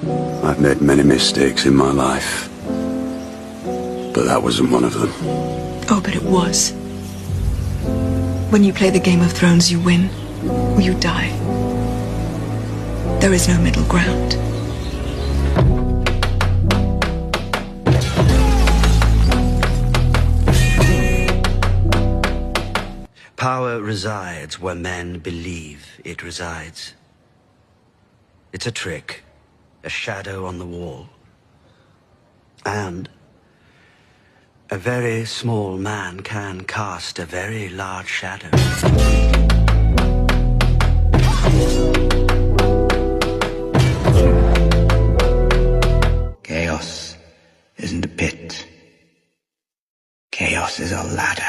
I've made many mistakes in my life, but that wasn't one of them. Oh, but it was. When you play the Game of Thrones, you win, or you die. There is no middle ground. Power resides where men believe it resides. It's a trick, a shadow on the wall. And a very small man can cast a very large shadow. Chaos isn't a pit. Chaos is a ladder.